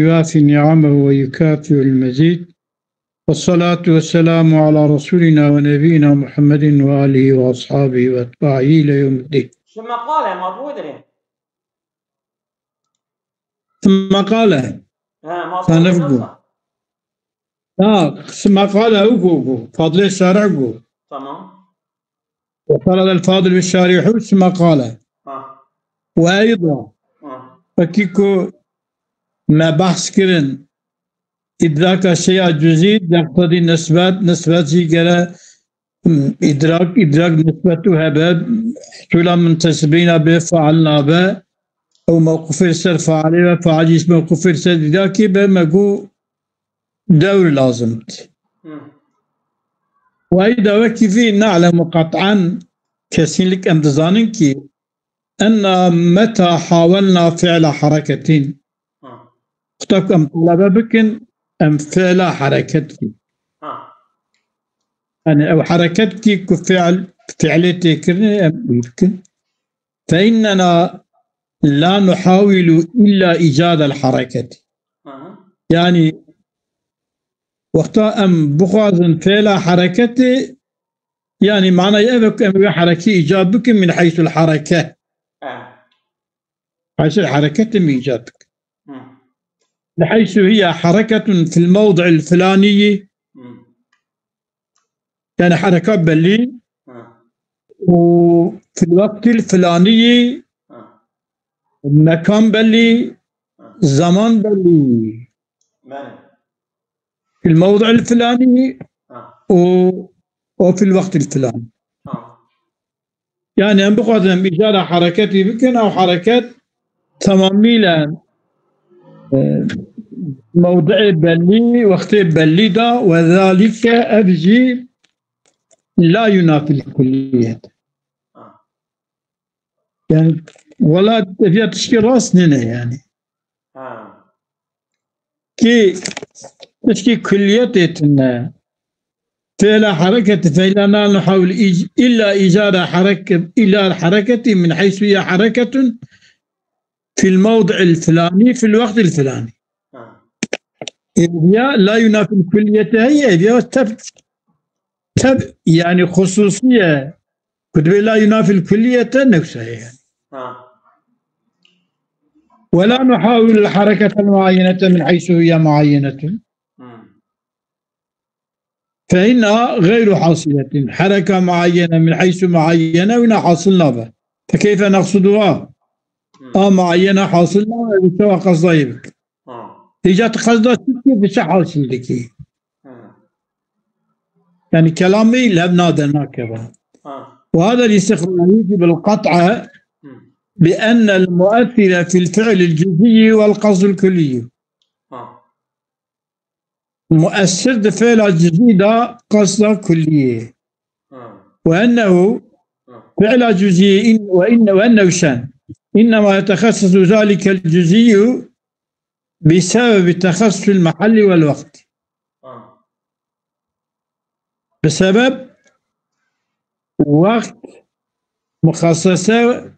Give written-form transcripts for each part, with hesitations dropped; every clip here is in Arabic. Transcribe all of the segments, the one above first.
يوافي نعمه ويكافئ المزيد، والصلاة والسلام على رسولنا ونبينا محمد وآله وأصحابه وأتباعه إلى يوم الدين. ثم قال ما بودري ثم قال سنفقه ثم قال أوكو فضل الشارع تمام. وقال الفاضل بالشارع ثم قال وأيضا فكيكو ما بحث كرن إدراك الشيء الجزئي يقتضي نسبات زيقلة إدراك نسبته هباب حصولا منتسبين به فعلنا به أو موقف إرسال فعلي وفعل اسم موقف إرسال ذاكي بمقو دور لازم. وإذا وكفي نعلم قطعا كسين لك أمتزانين كي أن متى حاولنا فعل حركة اختك أم طلبة بكن أم فعل حركتك يعني أو حركتك كفعل فعلتي كرني أم يمكن فإننا لا نحاول إلا إيجاد الحركة يعني وقتا أم بخوازن فعل حركتي يعني معنى يأبك أم حركة إيجاد بك من حيث الحركة حيث الحركة من إيجادك بحيث هي حركة في الموضع الفلاني يعني حركة بلي وفي الوقت الفلاني مكان بلي زمان بلي في الموضع الفلاني وفي الوقت الفلاني يعني أن بقدم إجارة حركتي بكن أو حركات تماميلا موضع بلي وقت بلي دا وذلك أبجي لا ينافي الكلية يعني ولا فيها تشكي راسنا يعني كي تشكي كليتنا فعل حركة فإننا نحاول إلا إيجاد حركة إلا الحركة من حيث هي حركة في الموضع الفلاني في الوقت الفلاني هي لا ينافي الكلية هي يعني خصوصية كتب لا ينافي الكلية نفسها يعني ولا نحاول الحركة المعينة من حيث هي معينة فإنها غير حاصلة حركة معينة من حيث معينة وإنها حاصلنا بها فكيف نقصدها معينة حاصلنا ويسوى قصدها بك إجا تقصدها كيف حاصل لك يعني كلامي لابنادنا كذا وهذا الاستخراج يجب القطع بأن المؤثر في الفعل الجزئي والقصد الكلي مؤثر فعل الجزئي ده قصد كلي وأنه فعل جزئي وأنه شان إنما يتخصص ذلك الجزئي بسبب تخصص المحل والوقت بسبب وقت مخصصة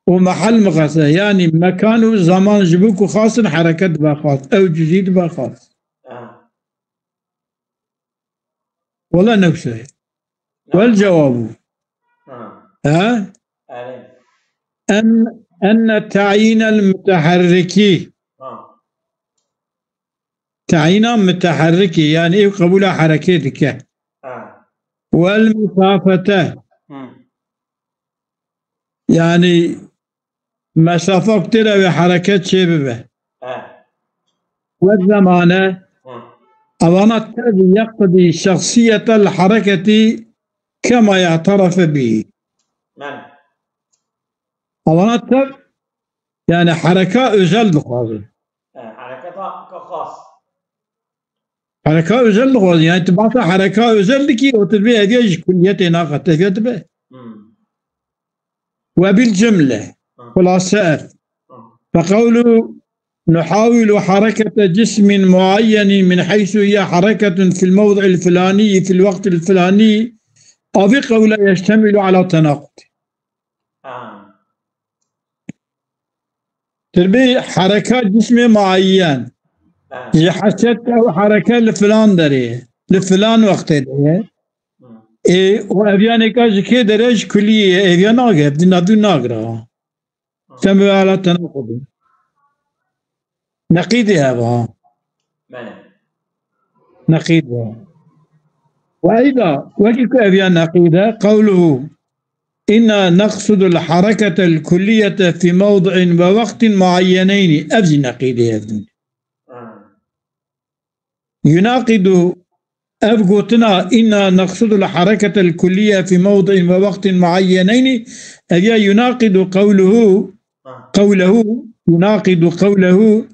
ومحل مخصصة يعني مكان وزمان جبوك خاص حركة باخاص أو جديد باخاص والله نفسه والجواب أن تعيين المتحركي تعيين متحركي يعني إيه قبول حركتك والمسافة يعني مسافة كتيرة بحركات شبابه والزمانة أولا يقتضي شخصية الحركة كما يعترف به أولا يعني حركة أجل خاصة حركة خاص حركة أجل خاصة يعني تبعث حركة أجل لكي وتربية هذه كلية ناقة تفيد به وبالجملة خلاصة فقوله نحاول حركة جسم معين من حيث هي حركة في الموضع الفلاني في الوقت الفلاني أو بقول يشتمل على تناقض تربي حركات جسم معين حست أو حركة لفلان داري لفلان وقت داري وأبيان كاج كدرج كلية أبيان ناقة بدنا دون ناقرة سمو على تناقض نقيدها بها نقيدها وأيضا وكيف أبيان نقيدها قوله إنا نقصد الحركة الكلية في موضع ووقت معينين أبزي نقيدها يناقض أبقوتنا إنا نقصد الحركة الكلية في موضع ووقت معينين أبيا يناقض قوله يناقض قوله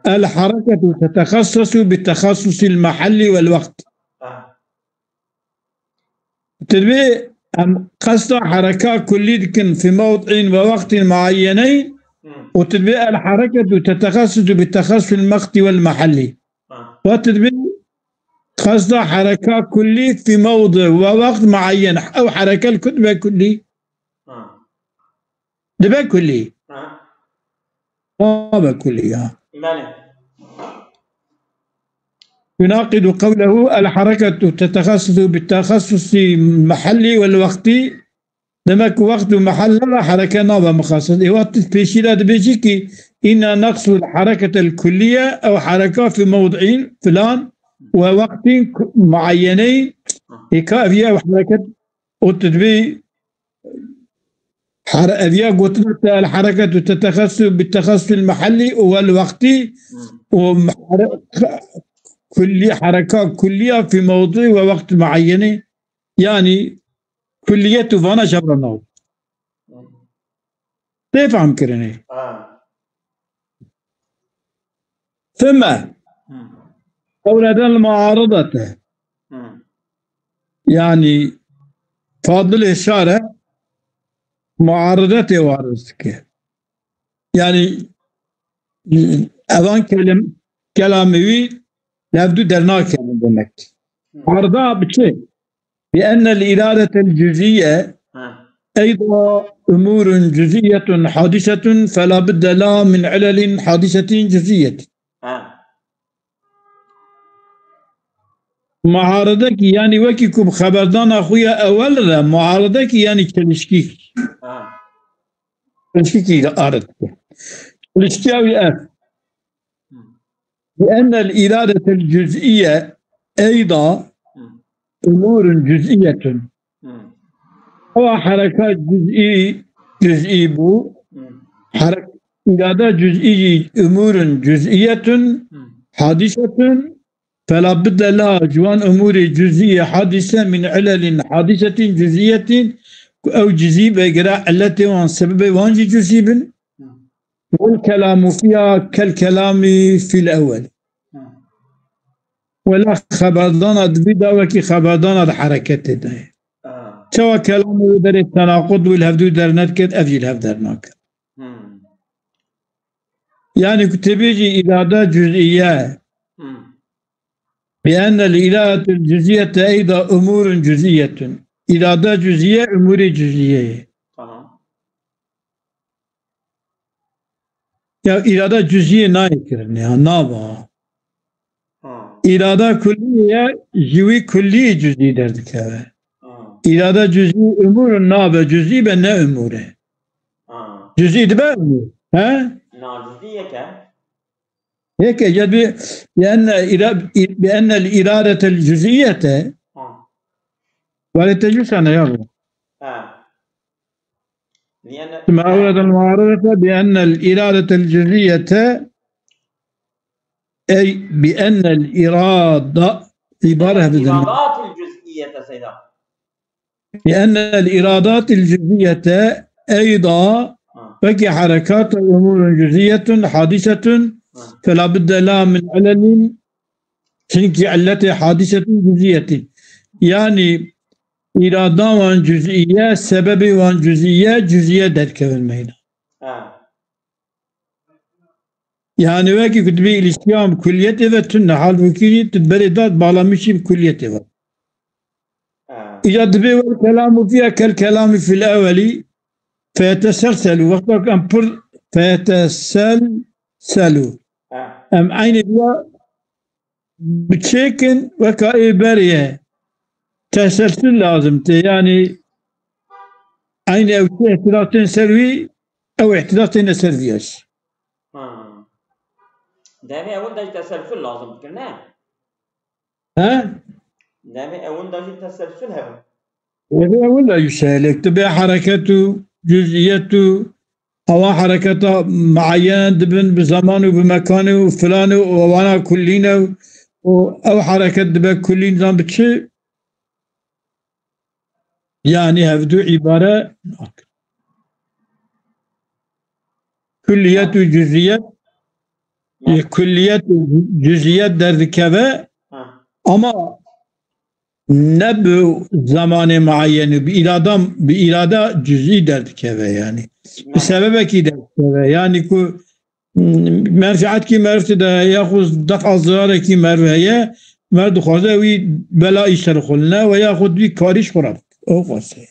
الحركة تتخصص بالتخصص المحلي والوقت تربي قصد حركة كلية في موضع ووقت معينين وتربي الحركة تتخصص بالتخصص المقت والمحلي وتربي قصد حركة كلي في موضع ووقت معين أو حركة الكتبة كلي دبا كلي ما كلي يناقض قوله الحركة تتخصص بالتخصص المحلي والوقتي دمك وقت ومحل لا حركة نابا مخصص وقت في شدة بيجيكي إن نقص الحركة الكلية أو حركة في موضعين فلان ووقت معينين إيكا أبيا وحركة وتدبي أبيا قلت الحركة تتخصص بالتخصص المحلي والوقتي كل حركة كلية في موضوع ووقت معين يعني كلية فانا شبر النوم تفهم كرني ثم أولاد المعارضة يعني فاضل إشارة معارضة وارثك يعني أوان كلامي لابد درناك من دمك عرضاء بشيء بأن الإرادة الجزئية أيضا أمور جزئية حادثة فلا بد لها من علل حادثة جزئية معارضك يعني وكيكم خبردان أخويا أولا معارضك يعني كلشكيك كلشكيك أردك كلشكاوي لأن الإرادة الجزئية أيضا أمور جزئية أو حركات جزئي بو إرادة جزئية أمور جزئية حادثة فلا بد لها جوان أمور جزئية حادثة من علل حادثة جزئية أو جزئي بقراء التي وان سبب وانجي جزئي والكلام فيها كالكلام في الأول ولا خبردان بدا وكي خبردان حركته ده سواء كلام در التناقض والهفدو در ندكت أفجي الهفدر ناكد يعني كتبيجي إرادة جزئية بأن الإرادة الجزئية أيضا أمور جزئية إرادة جزئية أمور جزئية يا إرادة جزئية نايكرني نابا إرادة كلية جوي كلية جزئي دردك إرادة جزئي أمور نابا جزئي بنا أموره جزئي دبا أمور ها؟ جزئية هيك جد بأن الإرادة الجزئية ولتجلس أنا يا الله ثم أورد المعارضة بأن الإرادة الجزئية أي بأن الإرادة عبارة الإرادات الجزئية سيدا بأن الإرادات الجزئية أيضا فكي حركات أمور جزئية حادثة فلا بد لها من علل شنكي علته حادثة جزئية يعني إرادة وان جزئية سبب وان جزئية درك المينا يعني واكي كتبي الإسلام كليته وتن حال وكيري تدبردات باlamشي بكليته إذا دبي والكلام فيها كالكلام في الأول فيتسلسل وقتك أمبر فيتسلسل أم عين بها بتشيكن وكاي بريه تسلسل لازم يعني عين او احتياطين سلوي او احتياطين سلبيش. دامي اول داج تسلسل لازم كنا. ها؟ دامي اول داج تسلسل هذا. ولا يسالك تبع حركته جزئيته أو حركته معينة دبن بزمانه وبمكانه وفلانه وانا كلينا او حركة دبن كلي نظام بتشي يعني هفدو عبارة كليات وجزئيات كليات وجزئيات در ذكبه اما نب زمان معين بإرادة جزئي در ذكبه يعني بسبب كي در ذكبه يعني كو منفعت کی مرفت ده یاخذ دفع الزرار کی مرفعه مرد خوازه وی بلا ایشتر خلنا و یاخذ وی کاریش خورد او خواسته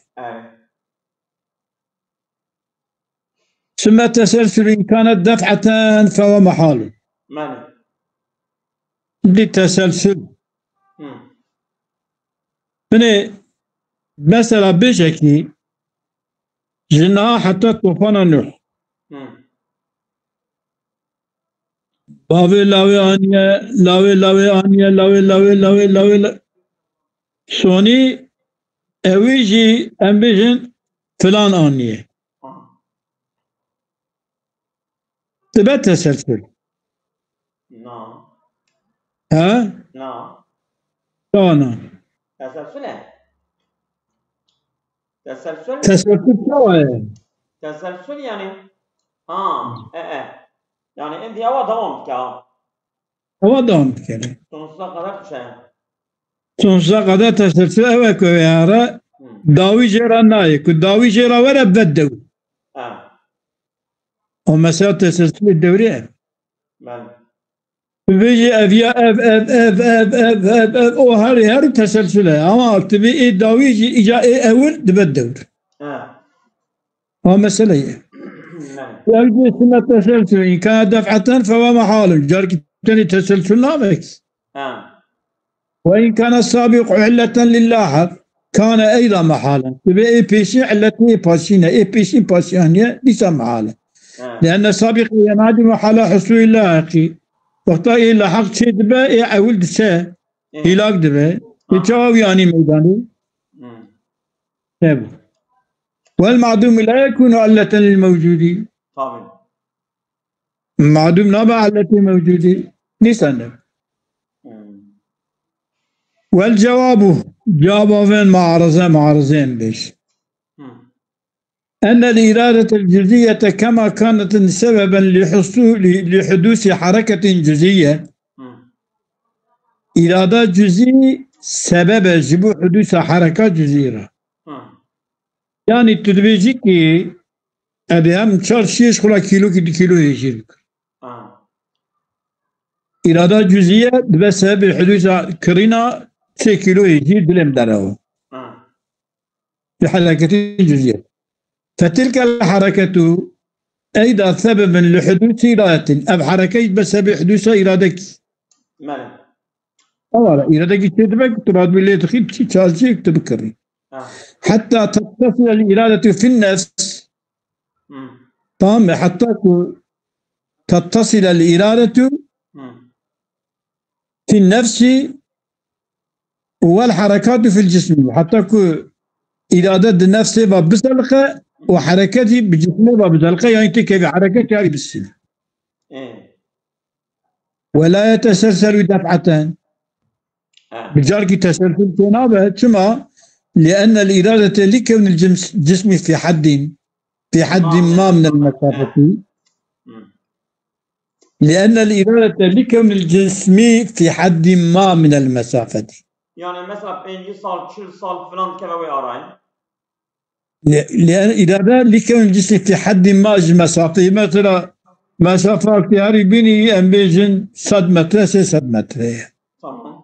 ثم التسلسل إن كانت دفعة فهو محال للتسلسل من مثلا بشكي جناها حتى طوفان نوح لاوي لاوي سوني اويجي امبيجن فلان انيه تبقى تسلسل. نعم. ها؟ نعم. نعم. تسلسل تسلسل يعني يعني انت هوا دوام كا هوا دوام كده تنصا قدر شيء تنصا قدر تسلسل هوا كويارا داوي جرا نايك داوي جرا ولا بدو ومسار تسلسل الدوري بيجي افيا اف وهاري تسلسله اما تبي داوي اجا اول بدور مسألة يجوز ثم التسلسل إن كان دفعة فهو محال جارك تاني تسلسل نامك وإن كان السابق علة للاحق كان أيضا محالا تبي أي بيشي علتني باشينا أي بيشي باشيانية ليس محالا لأن السابق ينادي محال حصول اللاحقي وقتا إيه لاحق شيء دبا إيه أول دسا هلاك دبا يتشاوي يعني ميداني تابو والمعدوم لا يكون علة للموجود طبعا معدوم نابع علة موجود نسأل والجواب جوابين معارضين بيش أن الإرادة الجزئية كما كانت سببا لحدوث حركة جزئية إرادة جزئية سبب جبو حدوث حركات جزئية يعني تدبيجي كي أبي هم 4-6 خلا كيلو كيلو يجيب إرادة جزئية بسبب حدوث كرينا 6 كيلو يجيب دلم داره بحركة جزئية فتلك الحركة أيضا سببا لحدوث إرادة أب حركة بسبب حدوث إرادك أولا إرادك تدبك تراد بالله تخيب تشالشي تبكري حتى تتصل الإرادة في النفس تمام حتى تتصل الإرادة في النفس والحركات في الجسم حتى إرادة النفس بزلقة وحركتي بجسمه بزلقة يعني كيف حركتي يعني بالسن ولا يتسلسل دفعة بجارك تسلسل تنابه كما لأن الإرادة لكون الجسم في حد ما من المسافة لأن الإرادة لكون الجسم في حد ما من المسافة يعني مثلا 5 سال 10 سال فلان كلاوي أراين لأن الإرادة لكون الجسم في حد ما من المسافة مثلا مسافة اختياري بيني أمبيجن 100 متر 100 متر تمام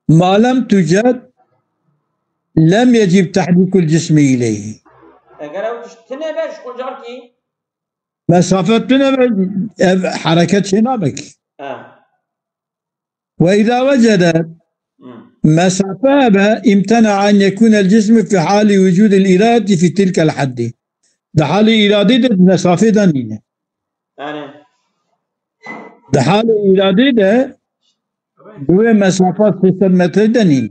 ما لم توجد لم يجب تحريك الجسم إليه اگر تنبش قجاركي مسافة تنبش حركة شنابك وإذا وجد مسافة امتنع أن يكون الجسم في حال وجود الإرادة في تلك الحد. ده حال إرادة مسافة دانينة. ده حال إرادة دو مسافة 6 متر دانينة.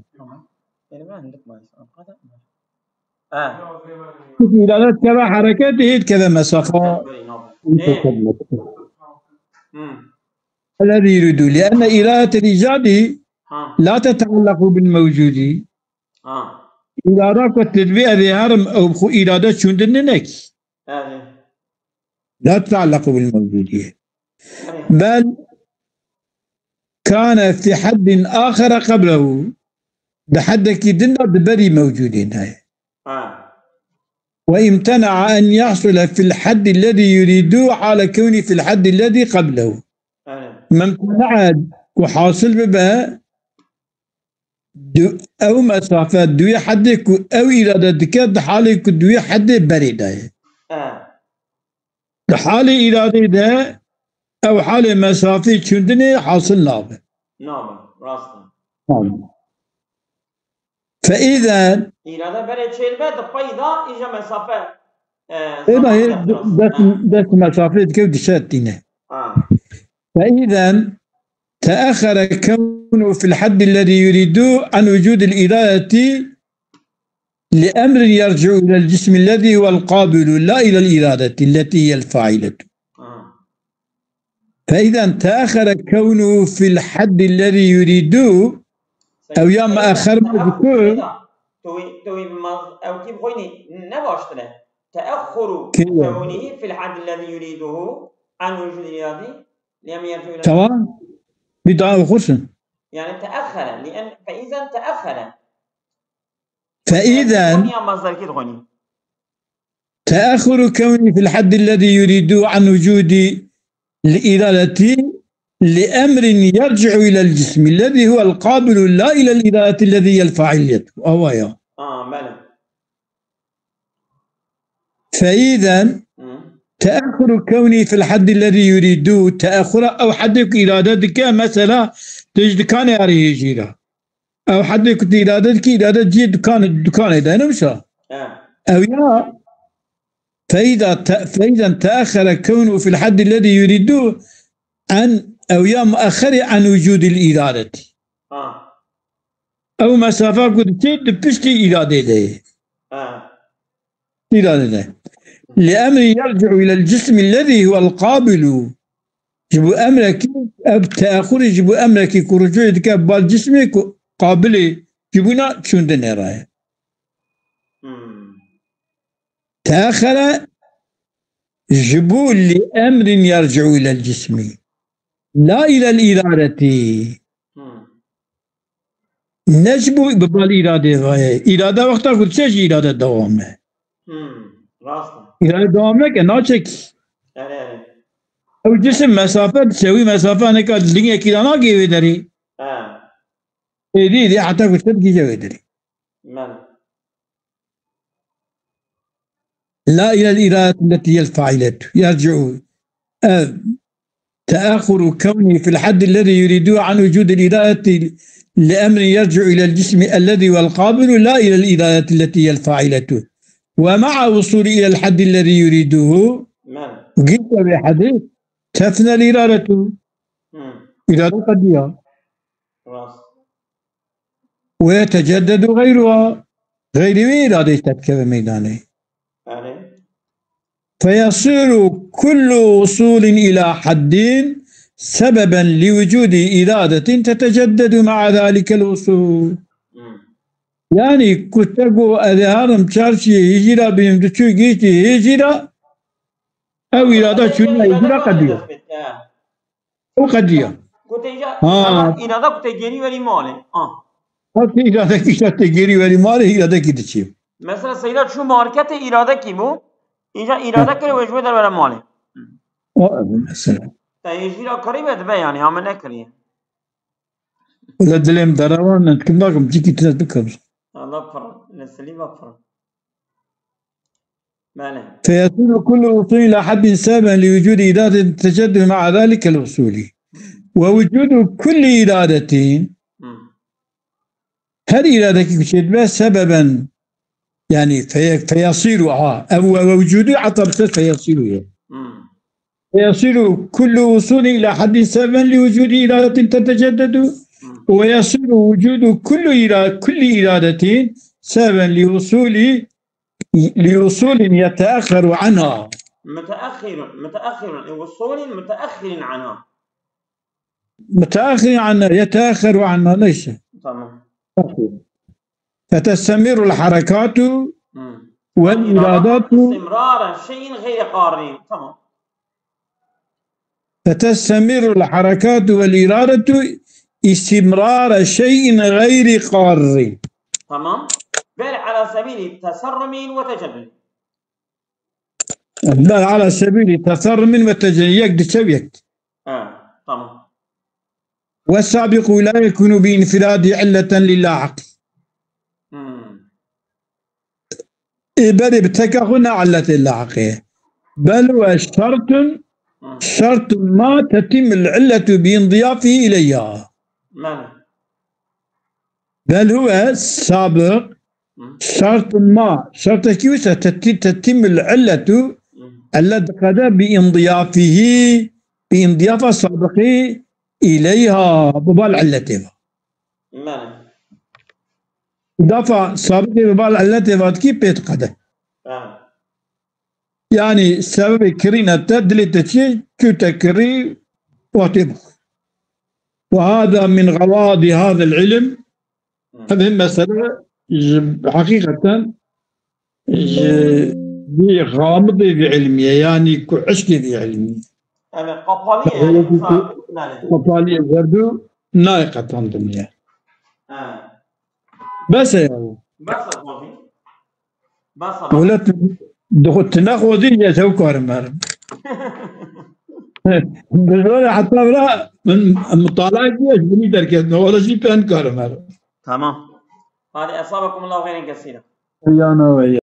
إرادة كذا حركات هي كذا مسافة 6 متر. الذي يريد لأن إرادة الإيجاد لا تتعلق بالموجود. إرادة التدبير ظهار أو إرادة شندنك لا تتعلق بالموجود، بل كان في حد آخر قبله. ده حد كدنا ببري موجودين هاي. وامتنع أن يحصل في الحد الذي يريده على كونه في الحد الذي قبله. ما امتنع وحاصل ببها أو مسافات دوية حد أو إرادة دكات حالك دوية حد بريد هاي. حال إرادة ده أو حال مسافة شندني حاصل نابه. راستا. فإذا إرادة بريد شيء بعد فايدة إجا مسافة. إذا هي دس مسافة كيف تشاتينه. فإذا تأخر كونه في الحد الذي يريده عن وجود الإرادة لأمر يرجع إلى الجسم الذي هو القابل لا إلى الإرادة التي هي الفاعلة. فإذا تأخر كونه في الحد الذي يريده أو يوم آخر مذكور أو كيف خويني نباشتله تأخر كونه في الحد الذي يريده عن وجود الإرادة لأمر يرجع إلى تمام بدعاء خصن يعني تأخر لأن فإذا تأخر تأخر كونه في الحد الذي يريده عن وجود الإرادة لأمر يرجع إلى الجسم الذي هو القابل لا إلى الإرادة الذي هي الفاعلية. فإذا تأخر كوني في الحد الذي يريده تأخر أو حدك إرادتك مثلا تجد كان ياريه جيرا أو حدك إرادتك إرادة جي دكان إذا نمشى أو يا فإذا تأخر كونه في الحد الذي يريده عن أو يا مؤخر عن وجود الإرادة أو مسافة قد تجد بشتي إرادة ده إرادة ده لأمر يرجع إلى الجسم الذي هو القابل. جبوا أمرك أب تأخر جبوا أمرك كرجوعك بالجسم قابل جبونا شندن راية. تأخر جبوا لأمر يرجع إلى الجسم لا إلى الإرادة. نجبوا بالإرادة راية. إرادة وقتها قلت شيء إرادة دوامه. إرادة دوامه كناچك. أو جسم مسافة تسوي مسافة أنا كاد لينيا كذا ناقي ودري. دي حتى قلت كي جا ودري. لا إلى الإرادة التي هي الفاعلة يرجع تأخر كوني في الحد الذي يريده عن وجود الإرادة لأمر يرجع إلى الجسم الذي هو القابل لا إلى الإرادة التي هي الفاعلة. ومع وصول إلى الحد الذي يريده قلت بحديث تفنى الإرادة إرادة قدية ويتجدد غيرها غير إرادة تتكبر ميدانه. فيصير كل وصول إلى حد سببا لوجود إرادة تتجدد مع ذلك الوصول. يعني كتبو أذهارم تشارشي هجرة بيمدتشو جيتي هجرة أو إرادة شنو هجرة قدية أو قدية إرادة كتجيني ولي مالي إرادة كتجيني ولي مالي إرادة كتشيو مثلا سيدات شو ماركت إرادة كيبو إجا إرادة كده وجبه در ولا مالي مثلا تيجيرا قريبة دبي يعني هم نكريه ولا دلهم دروان نتكلم لكم تيجي تذكر الله فرد نسليم فرد ماله فيصير كل وصول إلى حد سابق لوجود إرادة تجدد مع ذلك الوصول. ووجود كل إرادة هل إرادة كشدبة سببا يعني فيصير أو وجود عطب فيصير فيصير كل وصول إلى حد سببا لوجود إرادة تتجدد ويصير وجود كل إرادة سببا لوصول يتأخر عنها متأخر عنها يتأخر عنها ليس تمام. فتستمر الحركات والإرادات استمرار شيء غير قارن. تمام. فتستمر الحركات والإرادة استمرار شيء غير قار. تمام. بل على سبيل التسرم وتجدد. لا على سبيل التسرم وتجدد يقدر تسوي تمام. والسابق لا يكون بانفراد علة للاحق. بل بتكهنا علة اللاحق بل هو شرط ما تتم العلة بانضيافه إليها. بل هو سابق شرط كيف تتم العلة التي قد بانضياف السابق إليها ببال علتها. إضافة سابق ببال علتها كيف بيتقدر يعني سبب كرينة تدلت شيء تكري وتبقى. وهذا من غواض هذا العلم. هذه المسألة حقيقة غامضة في علمية يعني كعشق في علمية. قبالية زردو نائقة دنيا. بس يا ولا دخلت ناخذين يا سوكر مر. بالولا حتى لا من مطالعة ايش بني تركيز ولا شيء بأنكر مر. تمام. هذه أصابكم الله خيرا كثيرا. يا نويا.